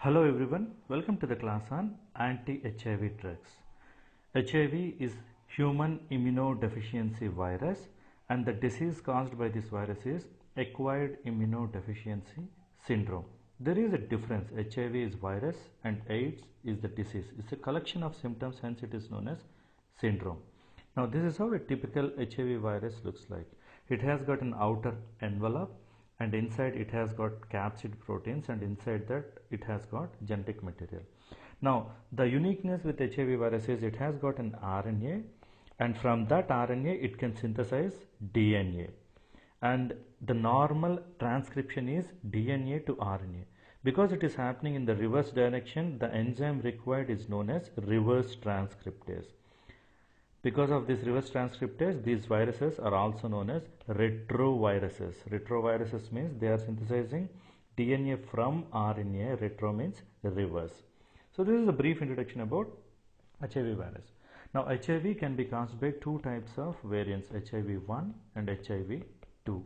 Hello everyone, welcome to the class on anti-HIV drugs. HIV is human immunodeficiency virus and the disease caused by this virus is acquired immunodeficiency syndrome. There is a difference. HIV is virus and AIDS is the disease. It's a collection of symptoms, hence it is known as syndrome. Now this is how a typical HIV virus looks like. It has got an outer envelope and inside it has got capsid proteins and inside that it has got genetic material. Now the uniqueness with HIV virus is it has got an RNA and from that RNA it can synthesize DNA, and the normal transcription is DNA to RNA. Because it is happening in the reverse direction, the enzyme required is known as reverse transcriptase. Because of this reverse transcriptase, these viruses are also known as retroviruses. Retroviruses means they are synthesizing DNA from RNA. Retro means reverse. So this is a brief introduction about HIV virus. Now HIV can be caused by two types of variants, HIV-1 and HIV-2.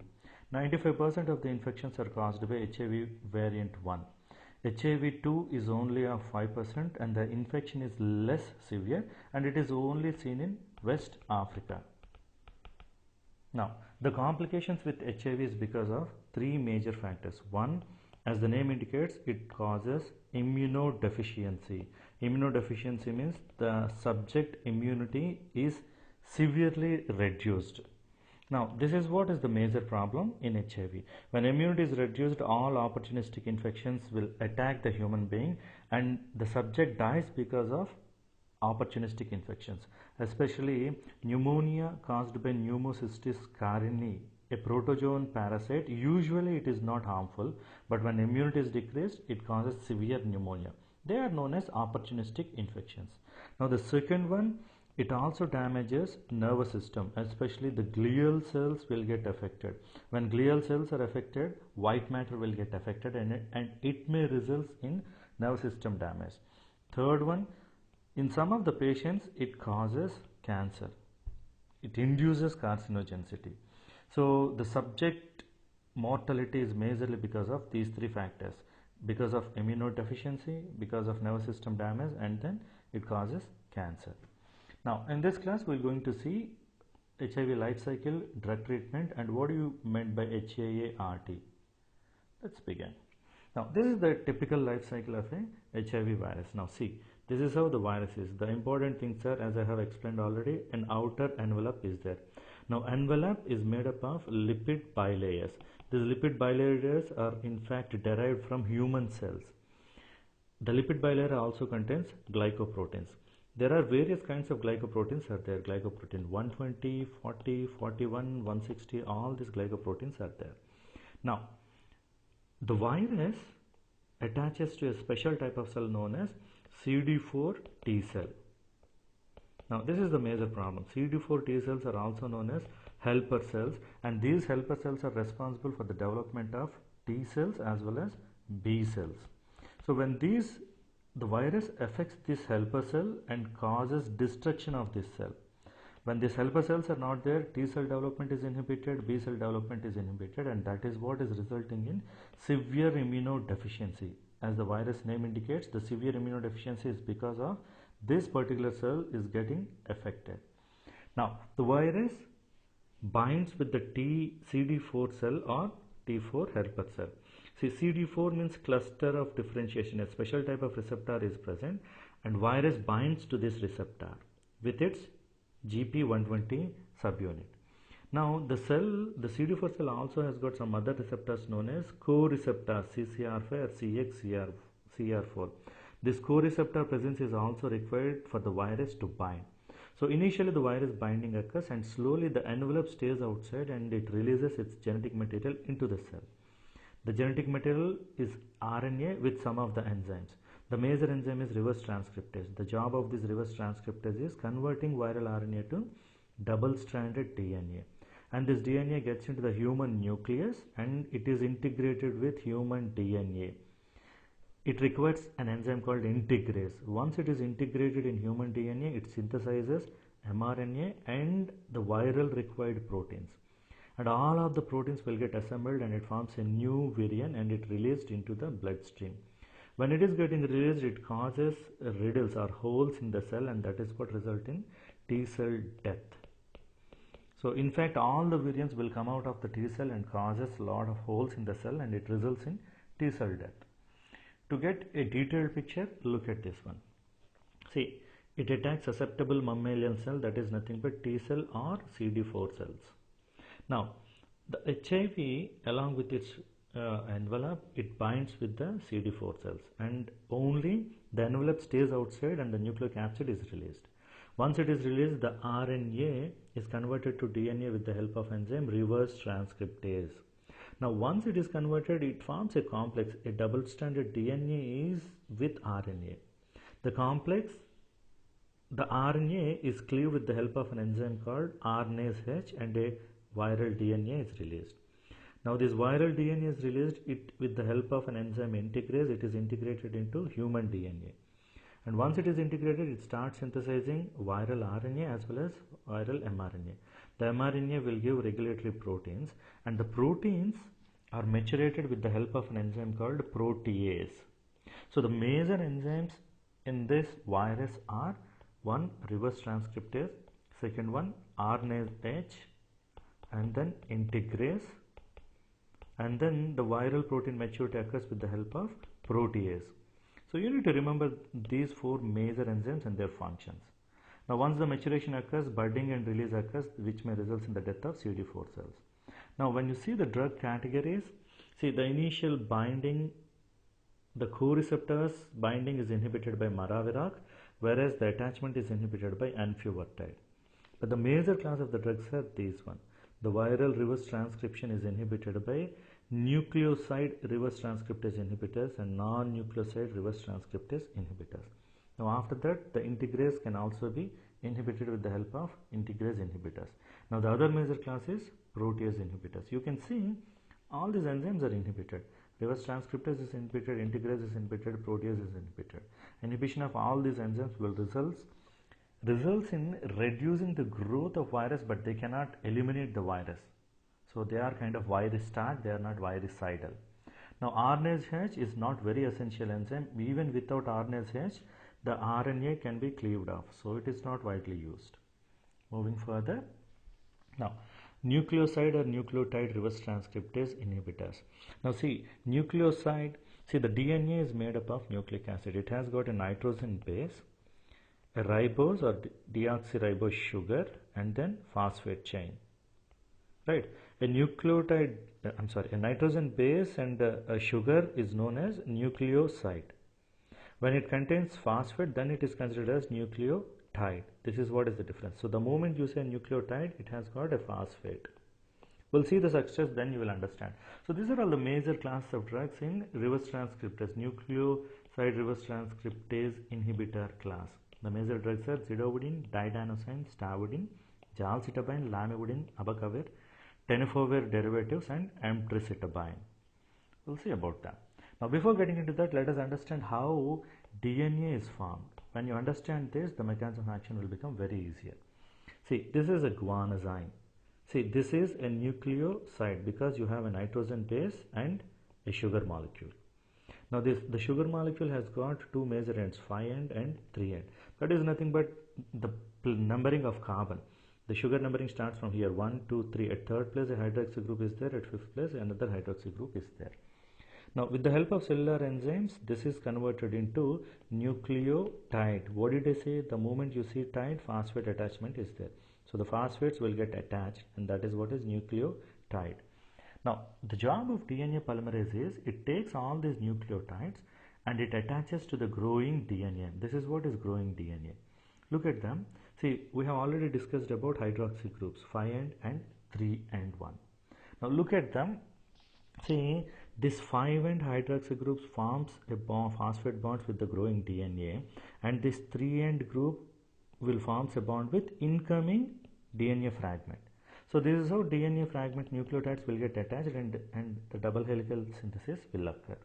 95% of the infections are caused by HIV variant 1. HIV-2 is only of 5% and the infection is less severe and it is only seen in West Africa. Now, the complications with HIV is because of three major factors. One, as the name indicates, it causes immunodeficiency. Immunodeficiency means the subject immunity is severely reduced. Now, this is what is the major problem in HIV. When immunity is reduced, all opportunistic infections will attack the human being and the subject dies because of opportunistic infections, especially pneumonia caused by Pneumocystis carinii, a protozoan parasite. Usually it is not harmful, but when immunity is decreased, it causes severe pneumonia. They are known as opportunistic infections. Now the second one, it also damages nervous system, especially the glial cells will get affected. When glial cells are affected, white matter will get affected and it may result in nervous system damage. Third one, in some of the patients, it causes cancer. It induces carcinogenicity. So the subject mortality is majorly because of these three factors. Because of immunodeficiency, because of nervous system damage, and then it causes cancer. Now in this class we are going to see HIV life cycle, drug treatment, and what do you meant by HAART. Let's begin. Now this is the typical life cycle of a HIV virus. Now see, this is how the virus is. The important things are, as I have explained already, an outer envelope is there. Now envelope is made up of lipid bilayers. These lipid bilayers are in fact derived from human cells. The lipid bilayer also contains glycoproteins. There are various kinds of glycoproteins are there. Glycoprotein 120, 40, 41, 160, all these glycoproteins are there. Now the virus attaches to a special type of cell known as CD4 T cell. Now this is the major problem. CD4 T cells are also known as helper cells, and these helper cells are responsible for the development of T cells as well as B cells. So when the virus affects this helper cell and causes destruction of this cell. When these helper cells are not there, T cell development is inhibited, B cell development is inhibited, and that is what is resulting in severe immunodeficiency. As the virus name indicates, the severe immunodeficiency is because of this particular cell is getting affected. Now the virus binds with the CD4 cell or T4 helper cell. See, CD4 means cluster of differentiation. A special type of receptor is present and virus binds to this receptor with its GP120 subunit. Now the CD4 cell also has got some other receptors known as co-receptors CCR5 or CXCR4. This co-receptor presence is also required for the virus to bind. So initially the virus binding occurs and slowly the envelope stays outside and it releases its genetic material into the cell. The genetic material is RNA with some of the enzymes. The major enzyme is reverse transcriptase. The job of this reverse transcriptase is converting viral RNA to double-stranded DNA. And this DNA gets into the human nucleus and it is integrated with human DNA. It requires an enzyme called integrase. Once it is integrated in human DNA, it synthesizes mRNA and the viral required proteins. And all of the proteins will get assembled and it forms a new virion and it released into the bloodstream. When it is getting released, it causes riddles or holes in the cell, and that is what result in T cell death. So in fact, all the variants will come out of the T cell and causes a lot of holes in the cell, and it results in T cell death. To get a detailed picture, look at this one. See, it attacks susceptible mammalian cell, that is nothing but T cell or CD4 cells. Now, the HIV along with its envelope, it binds with the CD4 cells, and only the envelope stays outside and the nucleocapsid is released. Once it is released, the RNA is converted to DNA with the help of enzyme reverse transcriptase. Now once it is converted, it forms a complex. A double-stranded DNA is with RNA. The complex, the RNA is cleaved with the help of an enzyme called RNase H, and a viral DNA is released. Now this viral DNA is released with the help of an enzyme integrase. It is integrated into human DNA. And once it is integrated, it starts synthesizing viral RNA as well as viral mRNA. The mRNA will give regulatory proteins, and the proteins are matured with the help of an enzyme called protease. So the major enzymes in this virus are: one, reverse transcriptase; second one, RNase H, and then integrase, and then the viral protein maturity occurs with the help of protease. So you need to remember these four major enzymes and their functions. Now once the maturation occurs, budding and release occurs, which may result in the death of CD4 cells. Now when you see the drug categories, see the initial binding, the co-receptors binding is inhibited by Maravirac, whereas the attachment is inhibited by Enfuvirtide. But the major class of the drugs are these one. The viral reverse transcription is inhibited by nucleoside reverse transcriptase inhibitors and non-nucleoside reverse transcriptase inhibitors. Now after that, the integrase can also be inhibited with the help of integrase inhibitors. Now the other major class is protease inhibitors. You can see all these enzymes are inhibited. Reverse transcriptase is inhibited, integrase is inhibited, protease is inhibited. Inhibition of all these enzymes will results in reducing the growth of virus, but they cannot eliminate the virus. So they are kind of virucidal, they are not virucidal. Now RNase H is not very essential enzyme. Even without RNase H, the RNA can be cleaved off, so it is not widely used. Moving further, now nucleoside or nucleotide reverse transcriptase inhibitors. Now see, nucleoside, see the DNA is made up of nucleic acid. It has got a nitrogen base, a ribose or deoxyribose sugar, and then phosphate chain. Right? A nucleotide, a nitrogen base and a sugar is known as nucleoside. When it contains phosphate, then it is considered as nucleotide. This is what is the difference. So the moment you say nucleotide, it has got a phosphate. We'll see the success, then you will understand. So these are all the major classes of drugs in reverse transcriptase, nucleoside reverse transcriptase inhibitor class. The major drugs are zidovudine, didanosine, stavudine, jalcitabine, lamivudine, abacavir, tenofovir derivatives, and emtricitabine. We'll see about that. Now before getting into that, let us understand how DNA is formed. When you understand this, the mechanism of action will become very easier. See, this is a guanosine. See, this is a nucleoside because you have a nitrogen base and a sugar molecule. Now the sugar molecule has got two major ends, 5' and 3'. That is nothing but the numbering of carbon. The sugar numbering starts from here, 1, 2, 3. At third place a hydroxy group is there, at fifth place another hydroxy group is there. Now with the help of cellular enzymes, this is converted into nucleotide. What did I say? The moment you see tide, phosphate attachment is there. So the phosphates will get attached, and that is what is nucleotide. Now the job of DNA polymerase is it takes all these nucleotides and it attaches to the growing DNA. This is what is growing DNA. Look at them. See, we have already discussed about hydroxy groups, 5' and 3 and 1. Now look at them. See, this 5' hydroxy groups forms a bond, phosphate bonds with the growing DNA, and this 3' group will forms a bond with incoming DNA fragment. So this is how DNA fragment nucleotides will get attached, and the double helical synthesis will occur.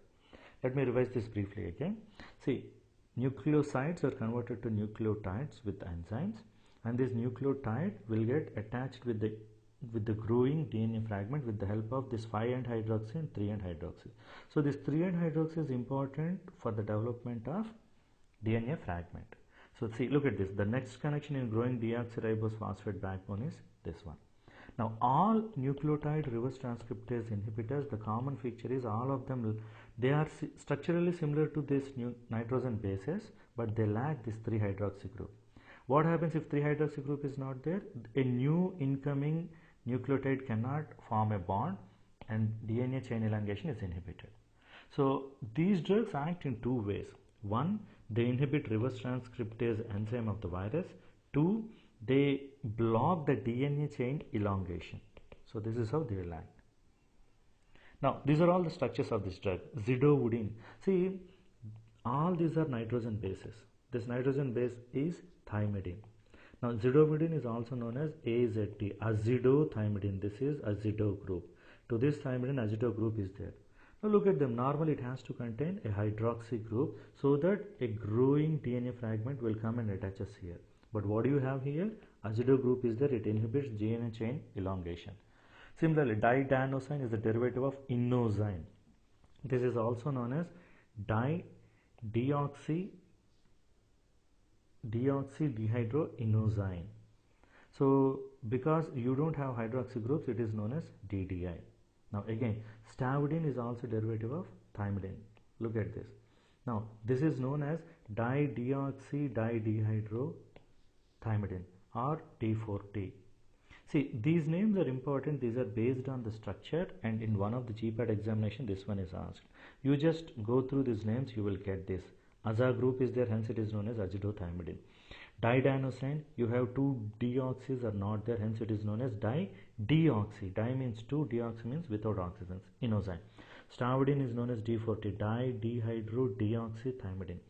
Let me revise this briefly again. See, nucleosides are converted to nucleotides with enzymes, and this nucleotide will get attached with the with the growing DNA fragment with the help of this 5' hydroxy and 3' hydroxy. So this 3' hydroxy is important for the development of DNA fragment. So see, look at this. The next connection in growing deoxyribose phosphate backbone is this one. Now all nucleotide reverse transcriptase inhibitors, the common feature is all of them, they are structurally similar to this new nitrogen bases, but they lack this 3-hydroxy group. What happens if 3-hydroxy group is not there? A new incoming nucleotide cannot form a bond and DNA chain elongation is inhibited. So these drugs act in two ways. One, they inhibit reverse transcriptase enzyme of the virus. Two, they block the DNA chain elongation. So this is how they will act. Now these are all the structures of this drug. Zidovudine. See, all these are nitrogen bases. This nitrogen base is thymidine. Now zidovudine is also known as AZT, azidothymidan. This is azido group. To this thymidine, azido group is there. Now look at them. Normally it has to contain a hydroxy group so that a growing DNA fragment will come and attaches here. But what do you have here? Azido group is there. It inhibits DNA chain elongation. Similarly, didanosine is a derivative of inosine. This is also known as deoxydehydroinosine. So because you don't have hydroxy groups, it is known as DDI. Now again, stavudine is also derivative of thymidine. Look at this. Now this is known as dideoxydihydrothymidine or D4T. See, these names are important. These are based on the structure, and in one of the GPAT examination this one is asked. You just go through these names, you will get this. Aza group is there, hence it is known as azidothymidan. Didanosine, you have two deoxys are not there, hence it is known as dideoxy. Di means two, deoxy means without oxygens, inosine. Stavudine is known as D4T, didehydrodeoxythymidine.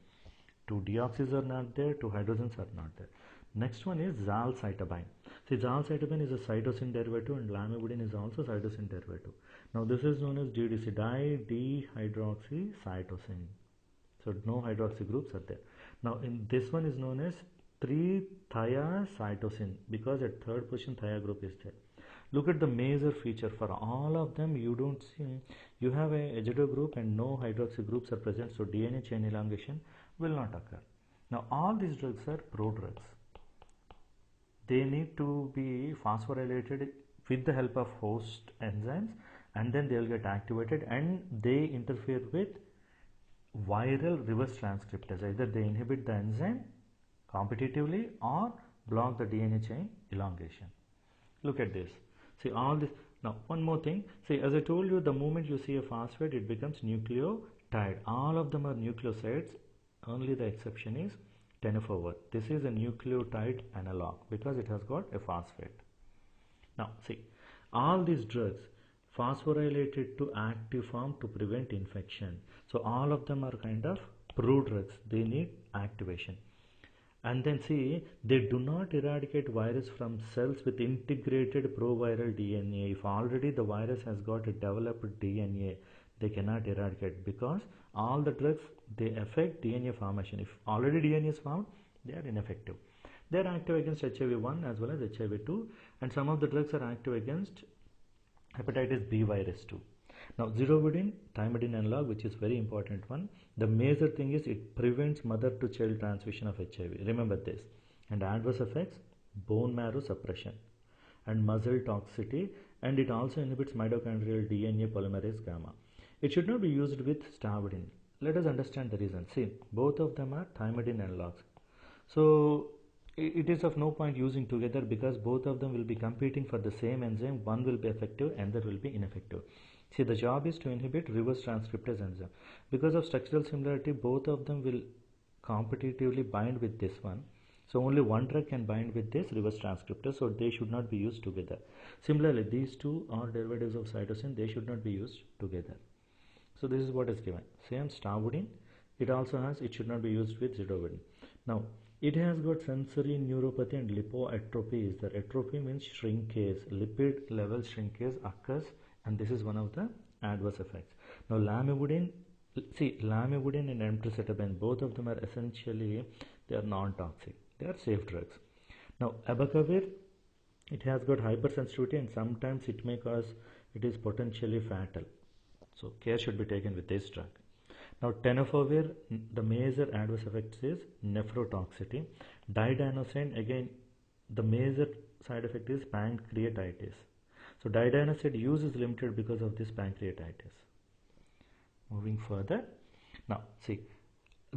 Two deoxys are not there, two hydrogens are not there. Next one is zalcytabine. See, zalcytabine is a cytosine derivative and lamivudine is also cytosine derivative. Now this is known as DDC, didehydroxycytosine. So no hydroxy groups are there. Now in this one is known as 3-thiacytosine because at third position thia group is there. Look at the major feature for all of them. You don't see, you have a azido group and no hydroxy groups are present, so DNA chain elongation will not occur. Now all these drugs are prodrugs. They need to be phosphorylated with the help of host enzymes, and then they will get activated and they interfere with viral reverse transcriptase. Either they inhibit the enzyme competitively or block the DNA chain elongation. Look at this. See all this. Now one more thing. See, as I told you, the moment you see a phosphate, it becomes nucleotide. All of them are nucleosides. Only the exception is tenofovir. This is a nucleotide analog because it has got a phosphate. Now see, all these drugs phosphorylated to active form to prevent infection. So all of them are kind of prodrugs. They need activation. And then see, they do not eradicate virus from cells with integrated proviral DNA. If already the virus has got a developed DNA, they cannot eradicate because all the drugs, they affect DNA formation. If already DNA is found, they are ineffective. They are active against HIV-1 as well as HIV-2, and some of the drugs are active against hepatitis B virus too. Now zidovudine, thymidine analog, which is very important one. The major thing is it prevents mother to child transmission of HIV. Remember this. And adverse effects, bone marrow suppression and muscle toxicity, and it also inhibits mitochondrial DNA polymerase gamma. It should not be used with stavudine. Let us understand the reason. See, both of them are thymidine analogs. So it is of no point using together because both of them will be competing for the same enzyme. One will be effective and the other will be ineffective. See, the job is to inhibit reverse transcriptase enzyme. Because of structural similarity, both of them will competitively bind with this one. So only one drug can bind with this reverse transcriptase, so they should not be used together. Similarly, these two are derivatives of cytosine, they should not be used together. So this is what is given. Same stavudine, it also has, it should not be used with zidovudine. Now, it has got sensory neuropathy and lipoatrophy is there. Atrophy means shrinkage, lipid level shrinkage occurs, and this is one of the adverse effects. Now lamivudine, see, lamivudine and emtricitabine, both of them are essentially, they are non-toxic. They are safe drugs. Now abacavir It has got hypersensitivity and sometimes it may cause, it is potentially fatal. So care should be taken with this drug. Now tenofovir, the major adverse effects is nephrotoxicity. Didanosine, again the major side effect is pancreatitis. So didanoside use is limited because of this pancreatitis. Moving further, now see,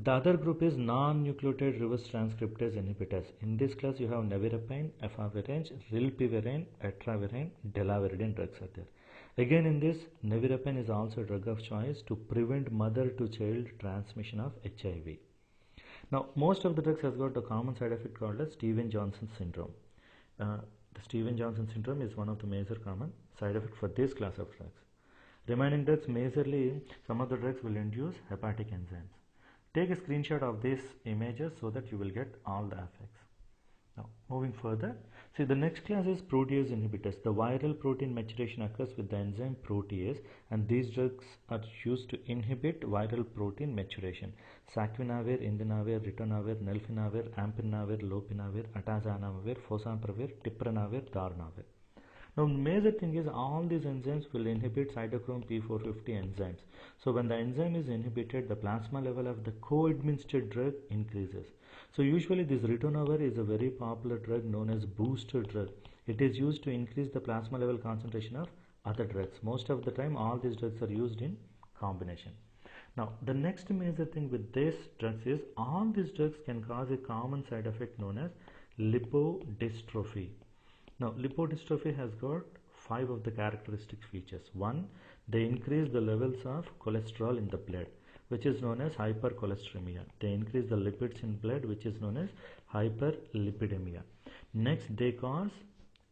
the other group is non-nucleotide reverse transcriptase inhibitors. In this class you have nevirapine, efavirenz, rilpivirine, etravirine, delavirdine drugs are there. Again in this, nevirapine is also a drug of choice to prevent mother to child transmission of HIV. Now most of the drugs has got a common side effect called as Stevens-Johnson syndrome. The Stevens-Johnson syndrome is one of the major common side effects for this class of drugs. Remaining drugs, majorly some of the drugs will induce hepatic enzymes. Take a screenshot of these images so that you will get all the effects. Now moving further, see the next class is protease inhibitors. The viral protein maturation occurs with the enzyme protease and these drugs are used to inhibit viral protein maturation. Saquinavir, indinavir, ritonavir, nelfinavir, ampinavir, lopinavir, atazanavir, fosamapravir, tipranavir, darnavir. Now major thing is all these enzymes will inhibit cytochrome P450 enzymes. So when the enzyme is inhibited, the plasma level of the co-administered drug increases. So usually this ritonavir is a very popular drug known as booster drug. It is used to increase the plasma level concentration of other drugs. Most of the time all these drugs are used in combination. Now the next major thing with these drugs is all these drugs can cause a common side effect known as lipodystrophy. Now lipodystrophy has got 5 of the characteristic features. 1. They increase the levels of cholesterol in the blood, which is known as hypercholesteremia. They increase the lipids in blood, which is known as hyperlipidemia. Next, they cause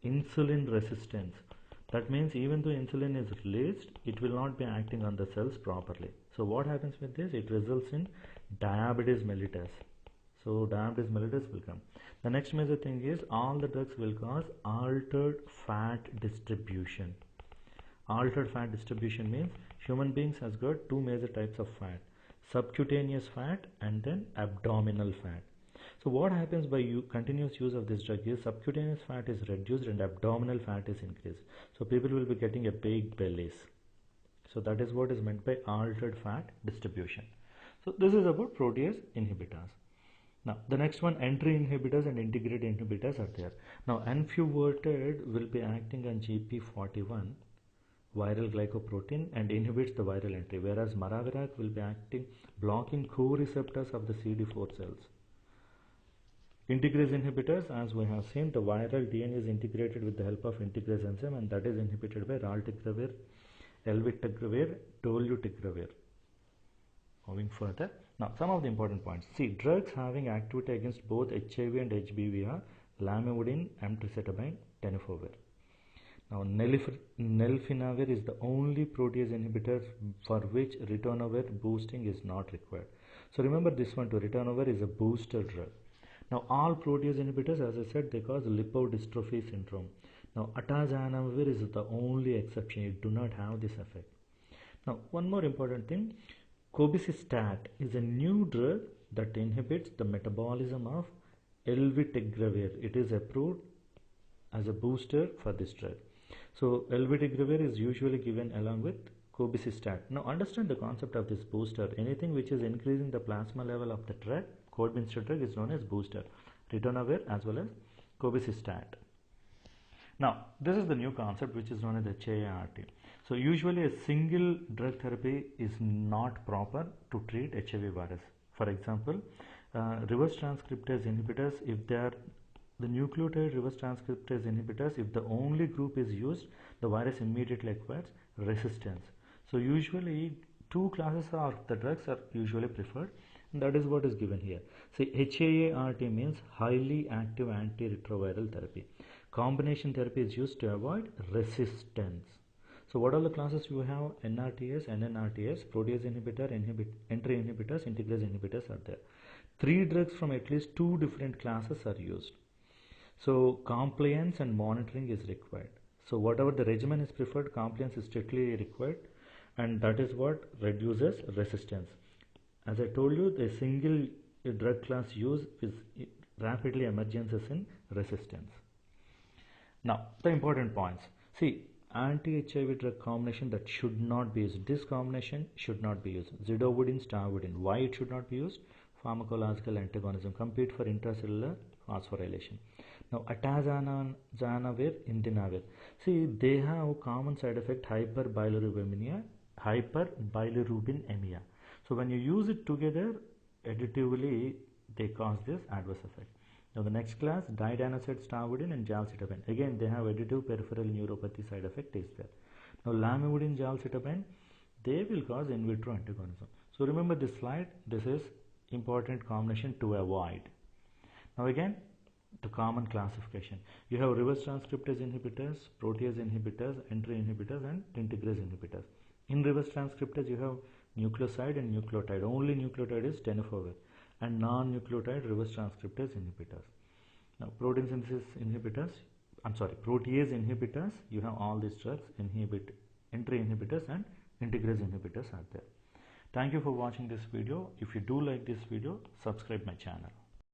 insulin resistance. That means even though insulin is released, it will not be acting on the cells properly. So what happens with this? It results in diabetes mellitus. So diabetes mellitus will come. The next major thing is all the drugs will cause altered fat distribution. Altered fat distribution means human beings has got 2 major types of fat, subcutaneous fat and then abdominal fat. So what happens by continuous use of this drug is subcutaneous fat is reduced and abdominal fat is increased. So people will be getting a big bellies. So that is what is meant by altered fat distribution. So this is about protease inhibitors. Now the next one, entry inhibitors and integrase inhibitors are there. Now enfuvirtide will be acting on GP41 viral glycoprotein and inhibits the viral entry, whereas maravirac will be acting blocking co-receptors of the CD4 cells. Integrase inhibitors, as we have seen, the viral DNA is integrated with the help of integrase enzyme and that is inhibited by raltegravir, elvitegravir, dolutegravir. Moving further, now some of the important points. See, drugs having activity against both HIV and HBV are lamivudine, emtricitabine, tenofovir. Now nelfinavir is the only protease inhibitor for which ritonavir boosting is not required. So remember this one too, ritonavir is a booster drug. Now all protease inhibitors, as I said, they cause lipodystrophy syndrome. Now atazanavir is the only exception, it do not have this effect. Now one more important thing, cobicistat is a new drug that inhibits the metabolism of elvitegravir. It is approved as a booster for this drug. So elvitegravir is usually given along with cobicistat. Now understand the concept of this booster. Anything which is increasing the plasma level of the drug, co-administered drug, is known as booster. Ritonavir as well as cobicistat. Now this is the new concept which is known as HAART. So usually a single drug therapy is not proper to treat HIV virus. For example, reverse transcriptase inhibitors, if they are the nucleotide reverse transcriptase inhibitors, if the only group is used, the virus immediately acquires resistance. So usually 2 classes of the drugs are usually preferred, and that is what is given here. See, HAART means highly active antiretroviral therapy. Combination therapy is used to avoid resistance. So what are the classes you have? NRTS, NNRTS, protease inhibitor, entry inhibitors, integrase inhibitors are there. 3 drugs from at least 2 different classes are used. So compliance and monitoring is required. So whatever the regimen is preferred, compliance is strictly required, and that is what reduces resistance. As I told you, the single drug class use is rapidly emergences in resistance. Now, the important points. See, anti-HIV drug combination that should not be used. This combination should not be used. Zidovudine, stavudine. Why it should not be used? Pharmacological antagonism. Compete for intracellular phosphorylation. Now, atazanavir, indinavir. See, they have common side effect hyperbilirubinemia. So, when you use it together, additively, they cause this adverse effect. Now the next class, didanoside, stavudine and jalcitabine. Again, they have additive peripheral neuropathy side effect is there. Now lamivudine, jalcitabine, they will cause in vitro antagonism. So remember this slide, this is important combination to avoid. Now again, the common classification. You have reverse transcriptase inhibitors, protease inhibitors, entry inhibitors and integrase inhibitors. In reverse transcriptase, you have nucleoside and nucleotide. Only nucleotide is tenofovir. And non-nucleotide reverse transcriptase inhibitors. Now, protease inhibitors, you have all these drugs, entry inhibitors and integrase inhibitors are there. Thank you for watching this video. If you do like this video, subscribe my channel.